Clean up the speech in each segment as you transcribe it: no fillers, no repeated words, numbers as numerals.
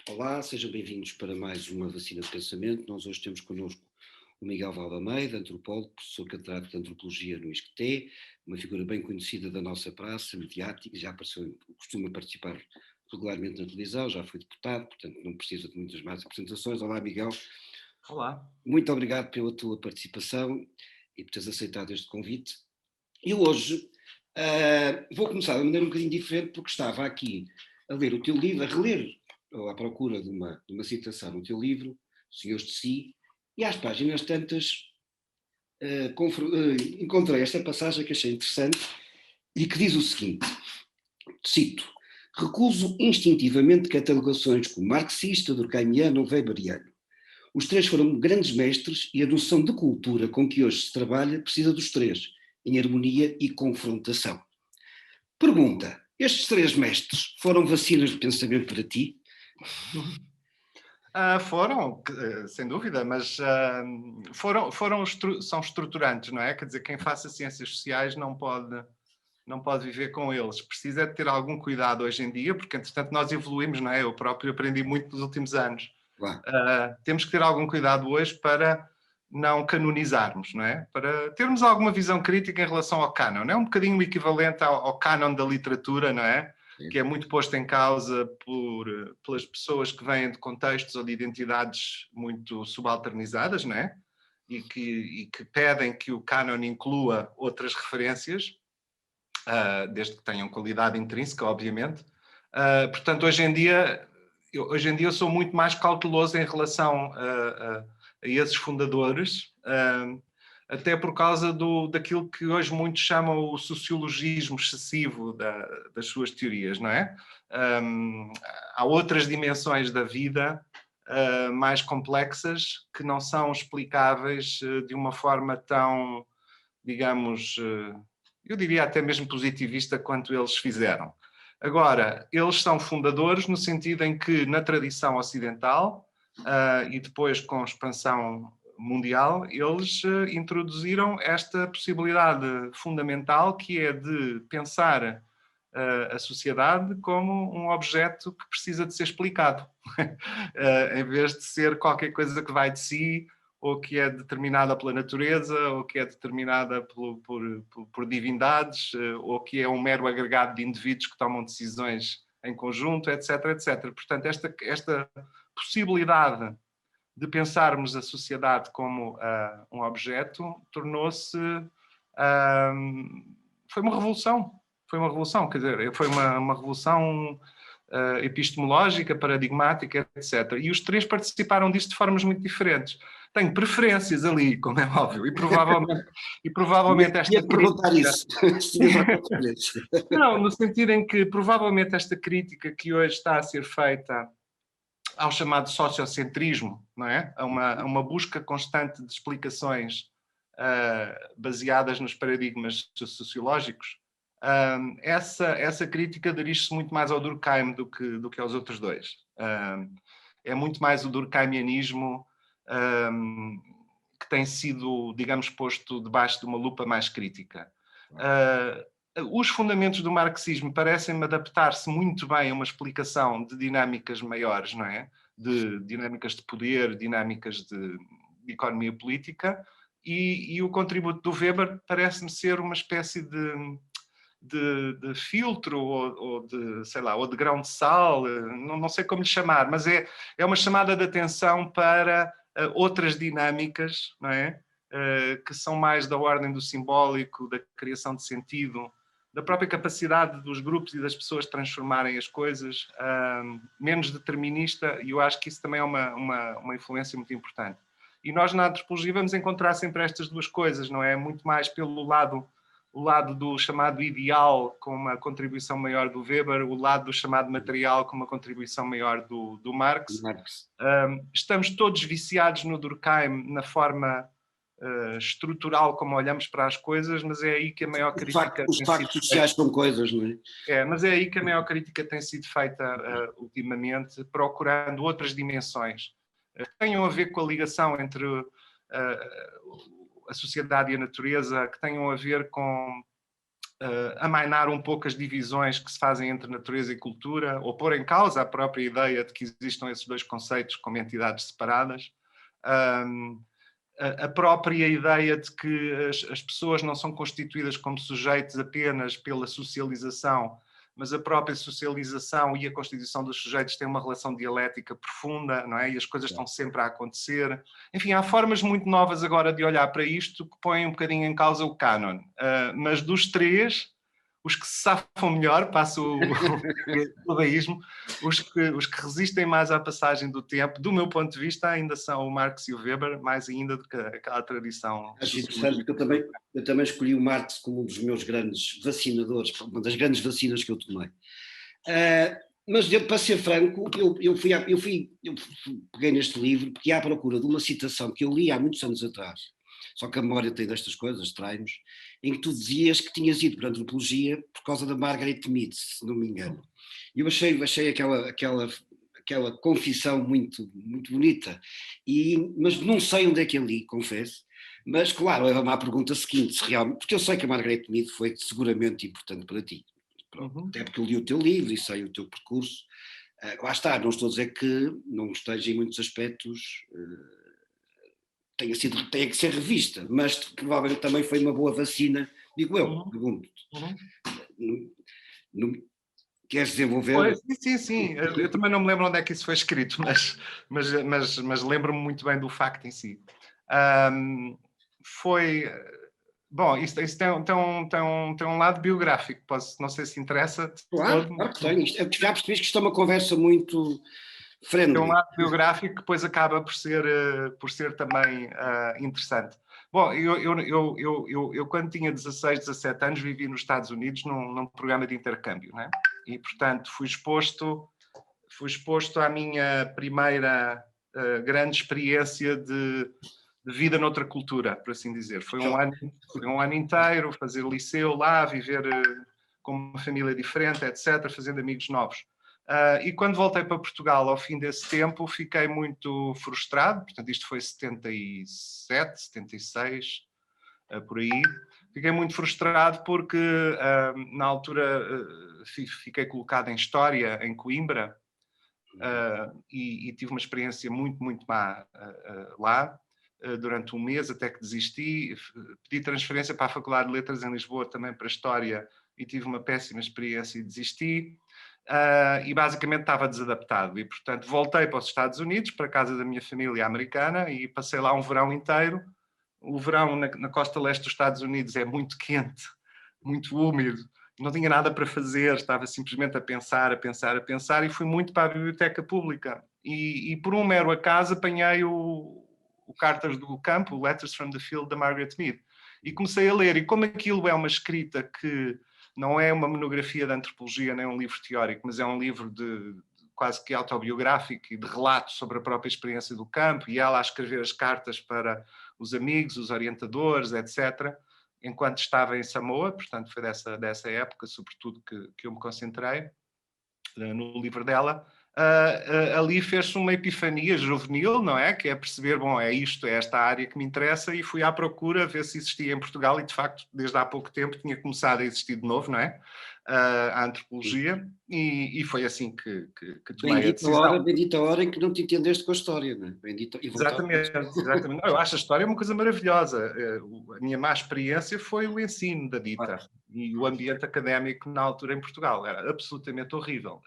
Olá, sejam bem-vindos para mais uma Vacina de Pensamento. Nós hoje temos connosco o Miguel Valdameida, antropólogo, professor catedrático de Antropologia no ISCTE, uma figura bem conhecida da nossa praça, mediática, já apareceu, costuma participar regularmente na televisão, já foi deputado, portanto não precisa de muitas mais apresentações. Olá, Miguel, Olá. muito obrigado pela tua participação e por teres aceitado este convite. E hoje vou começar de maneira um bocadinho diferente, porque estava aqui a ler o teu livro, a reler, ou à procura de uma citação no teu livro, Senhores de Si, e às páginas tantas encontrei esta passagem que achei interessante e que diz o seguinte, cito, recuso instintivamente catalogações como marxista, durkheimiano ou weberiano. Os três foram grandes mestres e a noção de cultura com que hoje se trabalha precisa dos três, em harmonia e confrontação. Pergunta: estes três mestres foram vacinas de pensamento para ti? Foram, sem dúvida, mas são estruturantes, não é? Quer dizer, quem faça ciências sociais não pode viver com eles. Precisa de ter algum cuidado hoje em dia, porque, entretanto, nós evoluímos, não é? Eu próprio aprendi muito nos últimos anos. Lá, Temos que ter algum cuidado hoje para não canonizarmos, não é? Para termos alguma visão crítica em relação ao cânon. É um bocadinho o equivalente ao cânon da literatura, não é? Que é muito posto em causa pelas pessoas que vêm de contextos ou de identidades muito subalternizadas, não é? E que pedem que o cânon inclua outras referências, desde que tenham qualidade intrínseca, obviamente. Portanto, hoje em dia eu sou muito mais cauteloso em relação a esses fundadores, até por causa daquilo que hoje muitos chamam o sociologismo excessivo das suas teorias, não é? Há outras dimensões da vida mais complexas que não são explicáveis de uma forma tão, digamos, eu diria até mesmo positivista quanto eles fizeram. Agora, eles são fundadores no sentido em que, na tradição ocidental, e depois com expansão mundial, eles introduziram esta possibilidade fundamental que é de pensar a sociedade como um objeto que precisa de ser explicado, em vez de ser qualquer coisa que vai de si, ou que é determinada pela natureza, ou que é determinada por divindades, ou que é um mero agregado de indivíduos que tomam decisões em conjunto, etc, etc. Portanto, esta possibilidade de pensarmos a sociedade como um objeto tornou-se... foi uma revolução. Foi uma revolução, quer dizer, foi uma revolução epistemológica, paradigmática, etc. E os três participaram disto de formas muito diferentes. Tenho preferências ali, como é óbvio, e provavelmente esta ia-te perguntar crítica... isso. Se tinhas alguma referência. Não, no sentido em que provavelmente esta crítica que hoje está a ser feita ao chamado sociocentrismo, não é? A uma busca constante de explicações baseadas nos paradigmas sociológicos. Essa crítica dirige-se muito mais ao Durkheim do que aos outros dois. É muito mais o durkheimianismo que tem sido, digamos, posto debaixo de uma lupa mais crítica. Os fundamentos do marxismo parecem-me adaptar-se muito bem a uma explicação de dinâmicas maiores, não é? De dinâmicas de poder, dinâmicas de economia política, e o contributo do Weber parece-me ser uma espécie de filtro ou de, sei lá, ou de grão de sal, não sei como lhe chamar, mas é uma chamada de atenção para outras dinâmicas, não é? Que são mais da ordem do simbólico, da criação de sentido, da própria capacidade dos grupos e das pessoas transformarem as coisas, menos determinista, e eu acho que isso também é uma influência muito importante. E nós na antropologia vamos encontrar sempre estas duas coisas, não é? Muito mais pelo lado o lado do chamado ideal com uma contribuição maior do Weber, o lado do chamado material com uma contribuição maior do Marx. Marx. Estamos todos viciados no Durkheim, na forma estrutural como olhamos para as coisas, mas é aí que a maior crítica Os tem sido factos feita. sociais são coisas, não é? Mas é aí que a maior crítica tem sido feita ultimamente, procurando outras dimensões que tenham a ver com a ligação entre a sociedade e a natureza, que tenham a ver com amainar um pouco as divisões que se fazem entre natureza e cultura, ou pôr em causa a própria ideia de que existam esses dois conceitos como entidades separadas. A própria ideia de que as pessoas não são constituídas como sujeitos apenas pela socialização, mas a própria socialização e a constituição dos sujeitos têm uma relação dialética profunda, não é? E as coisas estão sempre a acontecer. Enfim, há formas muito novas agora de olhar para isto que põem um bocadinho em causa o cânon. Mas dos três, os que se safam melhor, passo o judaísmo, os que resistem mais à passagem do tempo, do meu ponto de vista, ainda são o Marx e o Weber, mais ainda do que aquela tradição. Acho interessante, porque eu também escolhi o Marx como um dos meus grandes vacinadores, uma das grandes vacinas que eu tomei. Mas, para ser franco, eu peguei neste livro porque ia à procura de uma citação que eu li há muitos anos atrás, só que a memória tem destas coisas, trai-nos, em que tu dizias que tinhas ido para a antropologia por causa da Margaret Mead, se não me engano. E eu achei aquela confissão muito, muito bonita, mas não sei onde é que eu li, confesso, mas claro, leva-me à pergunta seguinte, se realmente, porque eu sei que a Margaret Mead foi seguramente importante para ti, até porque eu li o teu livro e sei o teu percurso. Lá está, não estou a dizer que não esteja em muitos aspectos... tenha que ser revista, mas provavelmente também foi uma boa vacina, digo eu, pergunto. Queres desenvolver? Sim. Eu também não me lembro onde é que isso foi escrito, mas lembro-me muito bem do facto em si. Bom, isso tem um lado biográfico, não sei se interessa. Claro que tem. Já percebi que isto é uma conversa muito... friendly. Tem um lado biográfico que depois acaba por ser também interessante. Bom, eu quando tinha 16, 17 anos vivi nos Estados Unidos num programa de intercâmbio, né? E portanto fui exposto à minha primeira grande experiência de vida noutra cultura, por assim dizer. Foi um ano inteiro fazer liceu lá, viver com uma família diferente, etc., fazendo amigos novos. E quando voltei para Portugal, ao fim desse tempo, fiquei muito frustrado. Portanto, isto foi 77, 76, por aí. Fiquei muito frustrado porque, na altura, fiquei colocado em História, em Coimbra, e tive uma experiência muito, muito má lá, durante um mês, até que desisti. Pedi transferência para a Faculdade de Letras em Lisboa, também para História, e tive uma péssima experiência e desisti. E basicamente estava desadaptado e, portanto, voltei para os Estados Unidos, para a casa da minha família americana, e passei lá um verão inteiro. O verão na costa leste dos Estados Unidos é muito quente, muito úmido, não tinha nada para fazer, estava simplesmente a pensar, e fui muito para a biblioteca pública. E por um mero acaso apanhei o Cartas do Campo, o Letters from the Field, da Margaret Mead, e comecei a ler. E como aquilo é uma escrita que não é uma monografia de antropologia, nem um livro teórico, mas é um livro de quase que autobiográfico e de relatos sobre a própria experiência do campo, e ela a escrever as cartas para os amigos, os orientadores, etc., enquanto estava em Samoa. Portanto, foi dessa época, sobretudo, que eu me concentrei no livro dela. Ali fez-se uma epifania juvenil, não é? Que é perceber, bom, é esta área que me interessa, e fui à procura ver se existia em Portugal, e de facto, desde há pouco tempo, tinha começado a existir de novo, não é? A antropologia, e foi assim que tomei a decisão. Bendita hora em que não te entendeste com a história, não é? Exatamente. Não, eu acho a história uma coisa maravilhosa. A minha má experiência foi o ensino da dita, e o ambiente académico na altura em Portugal. Era absolutamente horrível.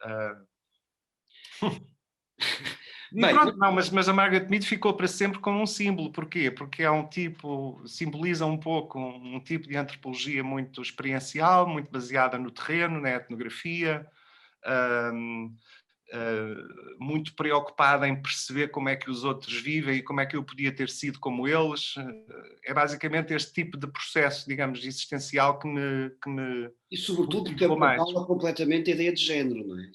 Bem, pronto, não, mas a Margaret Mead ficou para sempre como um símbolo. Porquê? Porque é simboliza um pouco um tipo de antropologia muito experiencial, muito baseada no terreno, na etnografia, muito preocupada em perceber como é que os outros vivem e como é que eu podia ter sido como eles. É basicamente este tipo de processo, digamos, existencial que me e sobretudo porque abordava completamente a ideia de género, não é?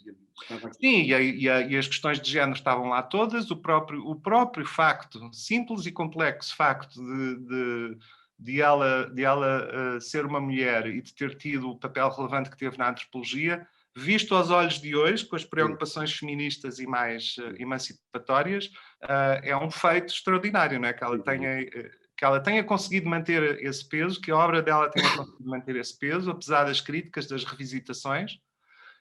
Sim, e as questões de género estavam lá todas. O próprio facto, simples e complexo facto de ela ser uma mulher e de ter tido o papel relevante que teve na antropologia, visto aos olhos de hoje, com as preocupações feministas e mais emancipatórias, é um feito extraordinário, não é? Que ela tenha que ela tenha conseguido manter esse peso, que a obra dela tenha conseguido manter esse peso, apesar das críticas, das revisitações.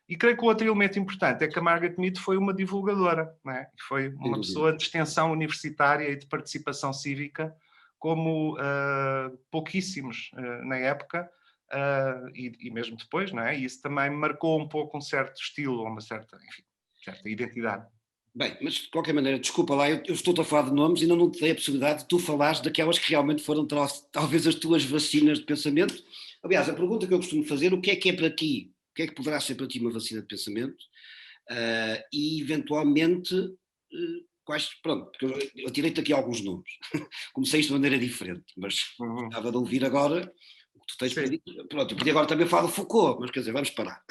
E creio que o outro elemento importante é que a Margaret Mead foi uma divulgadora, não é? Foi uma pessoa de extensão universitária e de participação cívica, como pouquíssimos na época, e mesmo depois, não é? E isso também marcou um pouco um certo estilo, uma certa, enfim, certa identidade. Bem, mas de qualquer maneira, desculpa lá, eu estou-te a falar de nomes e ainda não te dei a possibilidade de tu falares daquelas que realmente foram talvez as tuas vacinas de pensamento. Aliás, a pergunta que eu costumo fazer, o que é para ti? O que é que poderá ser para ti uma vacina de pensamento? E eventualmente, quais, pronto, porque eu atirei-te aqui alguns nomes. Comecei isto de maneira diferente, mas estava de ouvir agora o que tu tens para dizer. Pronto, eu podia agora também falar do Foucault, mas quer dizer, vamos parar.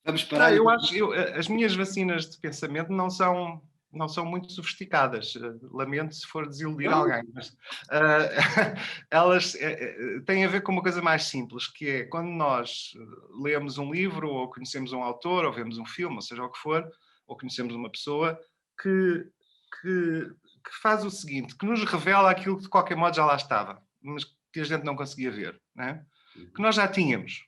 Vamos parar. Não, eu acho que as minhas vacinas de pensamento não são muito sofisticadas. Lamento se for desiludir alguém, mas elas têm a ver com uma coisa mais simples, que é quando nós lemos um livro, ou conhecemos um autor, ou vemos um filme, ou seja o que for, ou conhecemos uma pessoa que faz o seguinte, que nos revela aquilo que de qualquer modo já lá estava, mas que a gente não conseguia ver, não é? Que nós já tínhamos.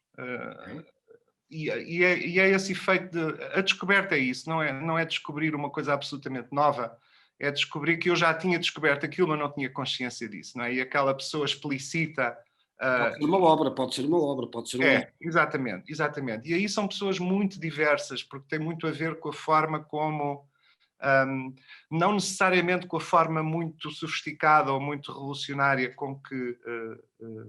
E é esse efeito a descoberta é isso, não é descobrir uma coisa absolutamente nova, é descobrir que eu já tinha descoberto aquilo, mas não tinha consciência disso, não é? E aquela pessoa explicita... Pode ser uma obra, pode ser um livro. Exatamente. E aí são pessoas muito diversas, porque tem muito a ver com a forma como... não necessariamente com a forma muito sofisticada ou muito revolucionária com que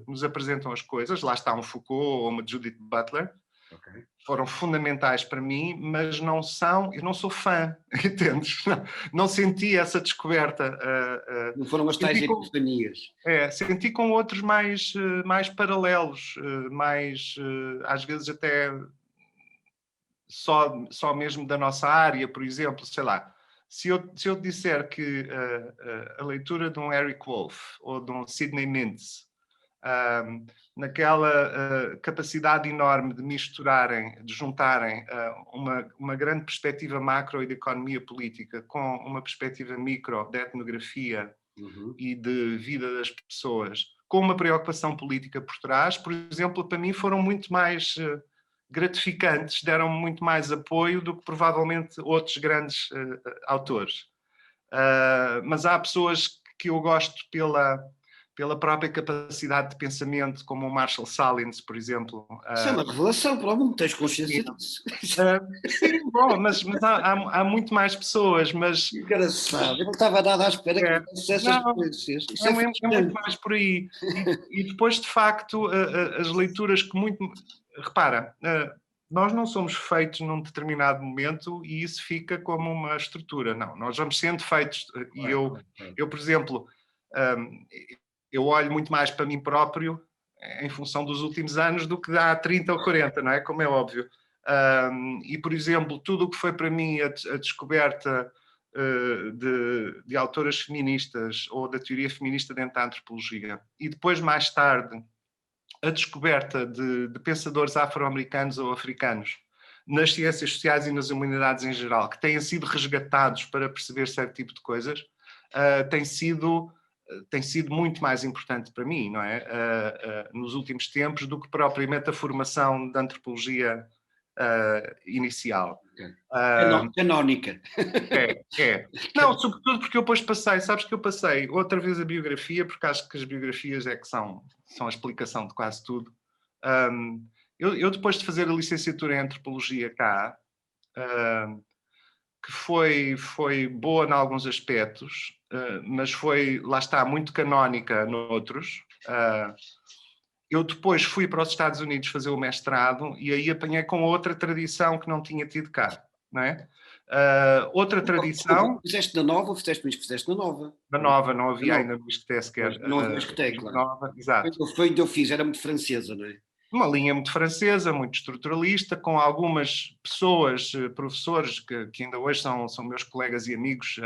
nos apresentam as coisas. Lá está um Foucault ou uma Judith Butler. Okay. Foram fundamentais para mim, mas eu não sou fã, entendes? Não senti essa descoberta. Não foram as tais epifanias. Senti com outros mais paralelos, às vezes até só mesmo da nossa área, por exemplo, sei lá, se eu disser que a leitura de um Eric Wolff ou de um Sidney Mintz, naquela capacidade enorme de misturarem, de juntarem uma grande perspectiva macro e de economia política com uma perspectiva micro de etnografia e de vida das pessoas, com uma preocupação política por trás, por exemplo, para mim foram muito mais gratificantes, deram muito mais apoio do que provavelmente outros grandes autores. Mas há pessoas que eu gosto pela própria capacidade de pensamento, como o Marshall Salins, por exemplo. Isso é uma revelação, provavelmente tens consciência disso. Sim, bom, mas há muito mais pessoas, mas... Engraçado, eu não estava nada à espera que fosse essas coisas. É muito mais por aí. E depois, de facto, as leituras que muito... Repara, nós não somos feitos num determinado momento e isso fica como uma estrutura. Não, nós vamos sendo feitos. E eu, por exemplo... eu olho muito mais para mim próprio em função dos últimos anos do que há 30 ou 40, não é? Como é óbvio. E, por exemplo, tudo o que foi para mim a descoberta de autoras feministas ou da teoria feminista dentro da antropologia e depois, mais tarde, a descoberta de pensadores afro-americanos ou africanos nas ciências sociais e nas humanidades em geral, que têm sido resgatados para perceber certo tipo de coisas, tem sido muito mais importante para mim, não é? Nos últimos tempos, do que propriamente a formação da antropologia inicial. Canónica. Não, sobretudo porque eu depois sabes que eu passei outra vez a biografia, porque acho que as biografias é que são a explicação de quase tudo. Eu depois de fazer a licenciatura em antropologia cá, que foi boa em alguns aspectos, mas foi, lá está, muito canónica noutros. Eu depois fui para os Estados Unidos fazer o mestrado e aí apanhei com outra tradição que não tinha tido cá, não é? Outra tradição... Fizeste na Nova ou fizeste no Fizeste na Nova? Na Nova, não havia ainda no ISCTE sequer. Não havia ISCTE, claro. Nova, exato. Foi onde eu fiz, era muito francesa, não é? Uma linha muito francesa, muito estruturalista, com algumas pessoas, professores, que ainda hoje são meus colegas e amigos,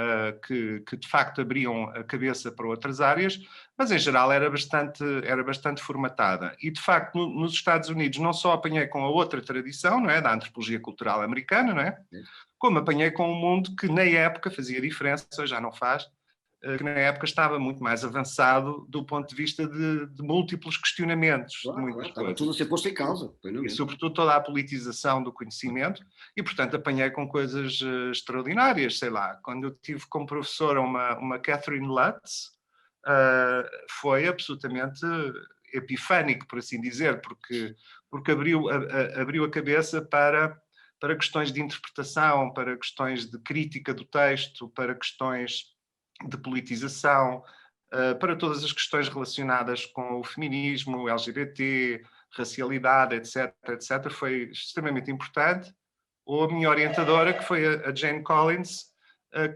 que de facto abriam a cabeça para outras áreas, mas em geral era bastante formatada. E de facto nos Estados Unidos não só apanhei com a outra tradição, não é, da antropologia cultural americana, não é? Como apanhei com um mundo que na época fazia diferença, já não faz, que na época estava muito mais avançado do ponto de vista de múltiplos questionamentos de Claro, muitas estava coisas. tudo a ser posto em causa, E plenamente. sobretudo toda a politização do conhecimento, e portanto apanhei com coisas extraordinárias, sei lá, quando eu tive como professora uma Catherine Lutz, foi absolutamente epifânico, por assim dizer, porque abriu a cabeça para questões de interpretação, para questões de crítica do texto, para questões de politização, para todas as questões relacionadas com o feminismo, o LGBT, racialidade, etc., etc., foi extremamente importante. Ou a minha orientadora, que foi a Jane Collins,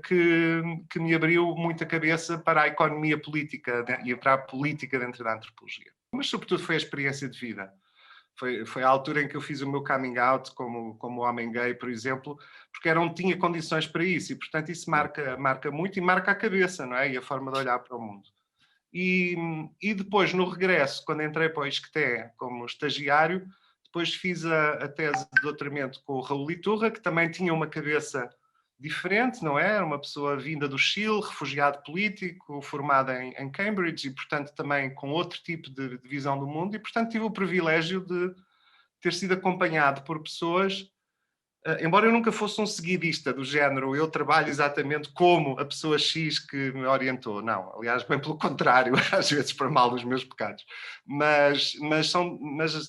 que me abriu muito a cabeça para a economia política e para a política dentro da antropologia. Mas, sobretudo, foi a experiência de vida. Foi a altura em que eu fiz o meu coming out como homem gay, por exemplo, porque não tinha condições para isso, e portanto isso marca muito e marca a cabeça, não é? E a forma de olhar para o mundo. E depois, no regresso, quando entrei para o ISCTE como estagiário, depois fiz a tese de doutoramento com o Raul Iturra, que também tinha uma cabeça diferente, não é? Era uma pessoa vinda do Chile, refugiado político, formada em Cambridge e, portanto, também com outro tipo de visão do mundo. E, portanto, tive o privilégio de ter sido acompanhado por pessoas, embora eu nunca fosse um seguidista do género, eu trabalho exatamente como a pessoa X que me orientou. Não, aliás, bem pelo contrário, às vezes para mal dos meus pecados. Mas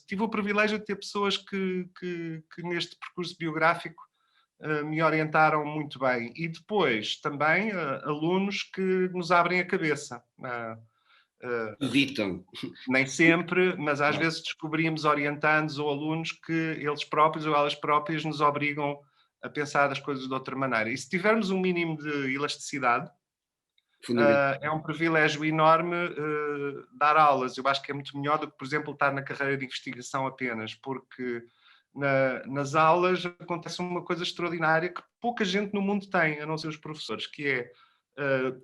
tive o privilégio de ter pessoas que neste percurso biográfico me orientaram muito bem. E depois também alunos que nos abrem a cabeça. Evitam. Nem sempre, mas às vezes descobrimos orientandos ou alunos que eles próprios ou elas próprias nos obrigam a pensar as coisas de outra maneira. E se tivermos um mínimo de elasticidade, é um privilégio enorme dar aulas. Eu acho que é muito melhor do que, por exemplo, estar na carreira de investigação apenas, porque nas aulas acontece uma coisa extraordinária que pouca gente no mundo tem, a não ser os professores, que é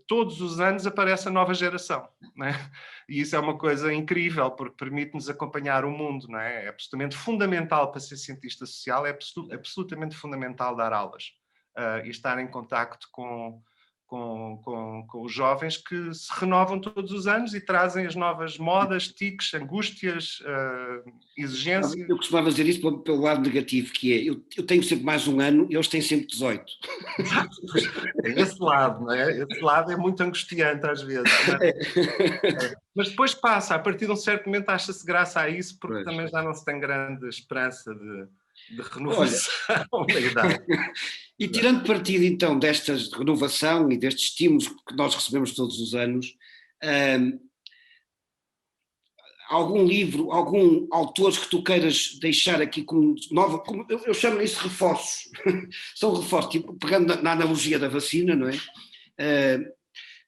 todos os anos aparece a nova geração, não é? E isso é uma coisa incrível, porque permite-nos acompanhar o mundo, não é? É absolutamente fundamental para ser cientista social, é absolutamente fundamental dar aulas e estar em contacto com os jovens que se renovam todos os anos e trazem as novas modas, tiques, angústias, exigências. Eu costumava dizer isso pelo lado negativo, que é, eu tenho sempre mais um ano e eles têm sempre 18. Tem esse lado, não é? Esse lado é muito angustiante às vezes. Mas depois passa, a partir de um certo momento acha-se graça a isso, porque também já não se tem grande esperança de renovação da idade. E tirando partido então desta renovação e destes estímulos que nós recebemos todos os anos, algum livro, algum autor que tu queiras deixar aqui como nova, como eu chamo isso de reforços, são reforços, tipo, pegando na analogia da vacina, não é?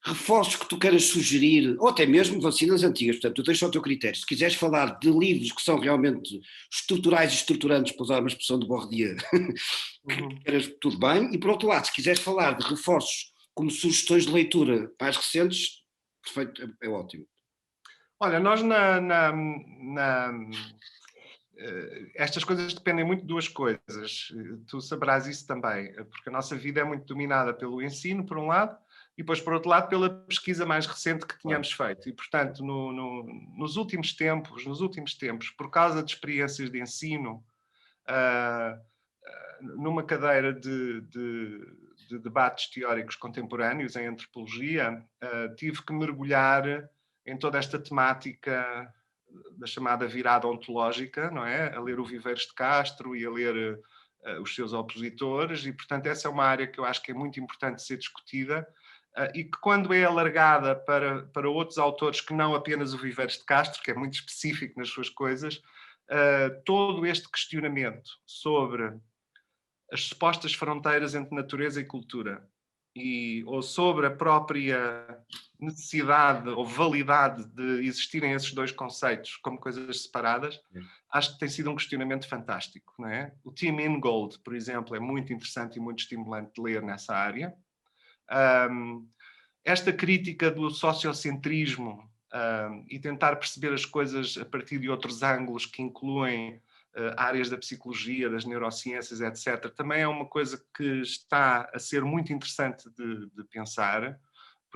Reforços que tu queiras sugerir, ou até mesmo vacinas antigas, portanto, tu deixas ao teu critério. Se quiseres falar de livros que são realmente estruturais e estruturantes, para usar uma expressão de Bourdieu, tudo bem. E por outro lado, se quiseres falar de reforços como sugestões de leitura mais recentes, perfeito, é ótimo. Olha, nós estas coisas dependem muito de duas coisas. Tu saberás isso também, porque a nossa vida é muito dominada pelo ensino, por um lado, e depois, por outro lado, pela pesquisa mais recente que tínhamos feito. E, portanto, nos últimos tempos, por causa de experiências de ensino, numa cadeira de debates teóricos contemporâneos em antropologia, tive que mergulhar em toda esta temática da chamada virada ontológica, não é? A ler o Viveiros de Castro e a ler os seus opositores, e, portanto, essa é uma área que eu acho que é muito importante ser discutida, e que, quando é alargada para outros autores que não apenas o Viveiros de Castro, que é muito específico nas suas coisas, todo este questionamento sobre as supostas fronteiras entre natureza e cultura, ou sobre a própria necessidade ou validade de existirem esses dois conceitos como coisas separadas, acho que tem sido um questionamento fantástico, não é? O Tim Ingold, por exemplo, é muito interessante e muito estimulante de ler nessa área. Esta crítica do sociocentrismo e tentar perceber as coisas a partir de outros ângulos que incluem áreas da psicologia, das neurociências, etc., também é uma coisa que está a ser muito interessante de pensar,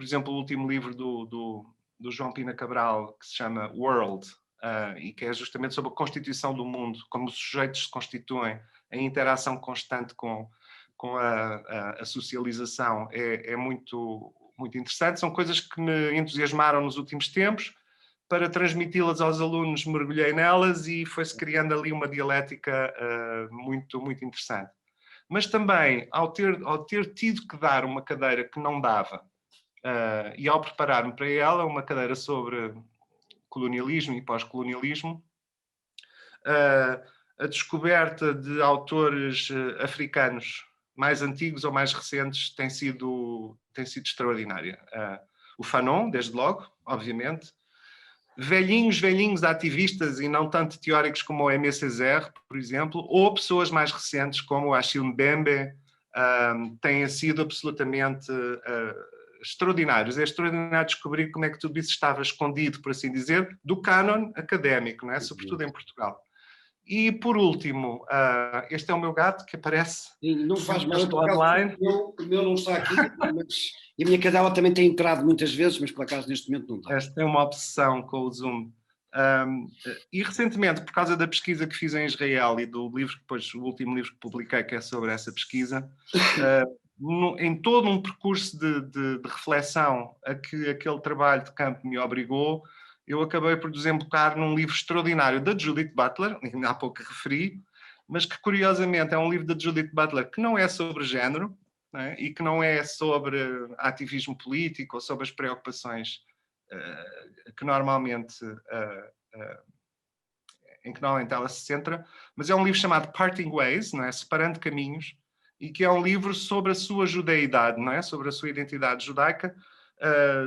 por exemplo, o último livro do João Pina Cabral, que se chama World, e que é justamente sobre a constituição do mundo, como os sujeitos se constituem, a interação constante com a socialização, é muito, muito interessante. São coisas que me entusiasmaram nos últimos tempos. Para transmiti-las aos alunos, mergulhei nelas e foi-se criando ali uma dialética muito, muito interessante. Mas também, ao ter tido que dar uma cadeira que não dava, e ao preparar-me para ela, uma cadeira sobre colonialismo e pós-colonialismo, a descoberta de autores africanos mais antigos ou mais recentes tem sido extraordinária. O Fanon, desde logo, obviamente. Velhinhos ativistas e não tanto teóricos como o Aimé Césaire, por exemplo, ou pessoas mais recentes como o Achille Mbembe, têm sido absolutamente extraordinários. É extraordinário descobrir como é que tudo isso estava escondido, por assim dizer, do cânon académico, não é? Sobretudo em Portugal. E, por último, este é o meu gato que aparece. Sim, não faz mal, online. O meu não está aqui, mas e a minha cadela também tem entrado muitas vezes, mas por acaso neste momento não está. Esta tem uma obsessão com o Zoom. E recentemente, por causa da pesquisa que fiz em Israel e do livro, depois o último livro que publiquei, que é sobre essa pesquisa, em todo um percurso de reflexão a que aquele trabalho de campo me obrigou, eu acabei por desembocar num livro extraordinário da Judith Butler, ainda há pouco referi, mas que curiosamente é um livro da Judith Butler que não é sobre género, não é? E que não é sobre ativismo político ou sobre as preocupações que normalmente em que normalmente ela se centra, mas é um livro chamado Parting Ways, não é? Separando Caminhos, e que é um livro sobre a sua judaidade, não é? Sobre a sua identidade judaica,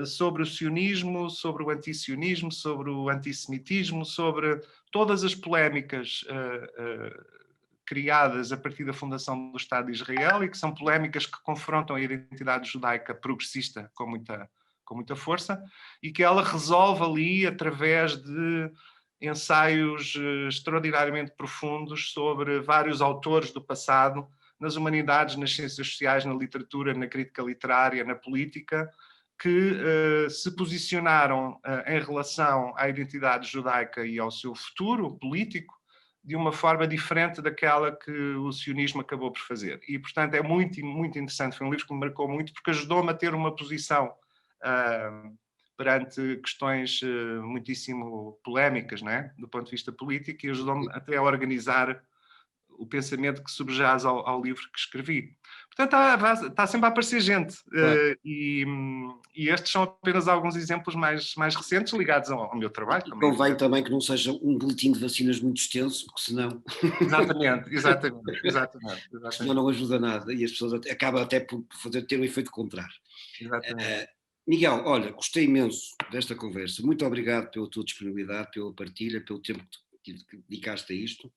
sobre o sionismo, sobre o antissionismo, sobre o antissemitismo, sobre todas as polémicas criadas a partir da fundação do Estado de Israel e que são polémicas que confrontam a identidade judaica progressista com muita força e que ela resolve ali através de ensaios extraordinariamente profundos sobre vários autores do passado nas humanidades, nas ciências sociais, na literatura, na crítica literária, na política, que se posicionaram em relação à identidade judaica e ao seu futuro político de uma forma diferente daquela que o sionismo acabou por fazer. E, portanto, é muito, muito interessante. Foi um livro que me marcou muito porque ajudou-me a ter uma posição perante questões muitíssimo polémicas, não é? Do ponto de vista político, e ajudou-me até a organizar o pensamento que subjaz ao livro que escrevi. Portanto, está sempre a aparecer gente. Claro. E estes são apenas alguns exemplos mais recentes ligados ao meu trabalho. Convém também que não seja um boletim de vacinas muito extenso, porque senão... Exatamente. Senão não ajuda nada e as pessoas acabam até por ter o efeito contrário. Exatamente. Miguel, olha, gostei imenso desta conversa. Muito obrigado pela tua disponibilidade, pela partilha, pelo tempo que dedicaste a isto.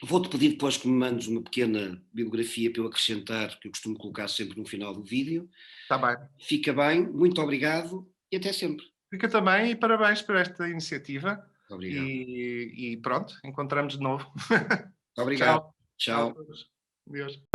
Vou-te pedir depois que me mandes uma pequena bibliografia para eu acrescentar, que eu costumo colocar sempre no final do vídeo. Está bem. Fica bem, muito obrigado e até sempre. Fica também e parabéns por esta iniciativa. Obrigado. E pronto, encontramos de novo. Obrigado. Tchau. Tchau. Deus.